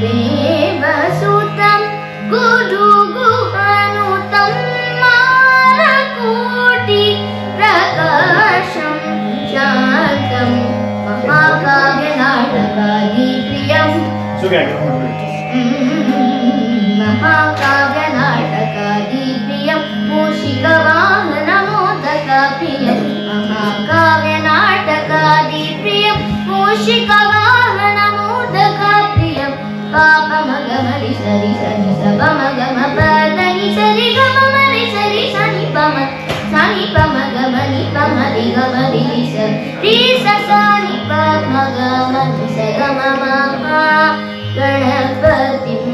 देवसुतं गुरुगुहानुतं मालकोटि प्रकाशं शान्तं महाकाव्यनाटकादिप्रियं महाकाव्यनाटकादिप्रियं मूषिकवाहनमोदकप्रियं महाकाव्यनाटकादिप्रियं मूषिकवाहनमोदकप्रियं पापमगमरि सरि सनि सपमगम पदनि सरि गममरि सरि सनि पम सनि पमगमनि पमरि गमरि रि सनि पमगमनि सगम गणपतिं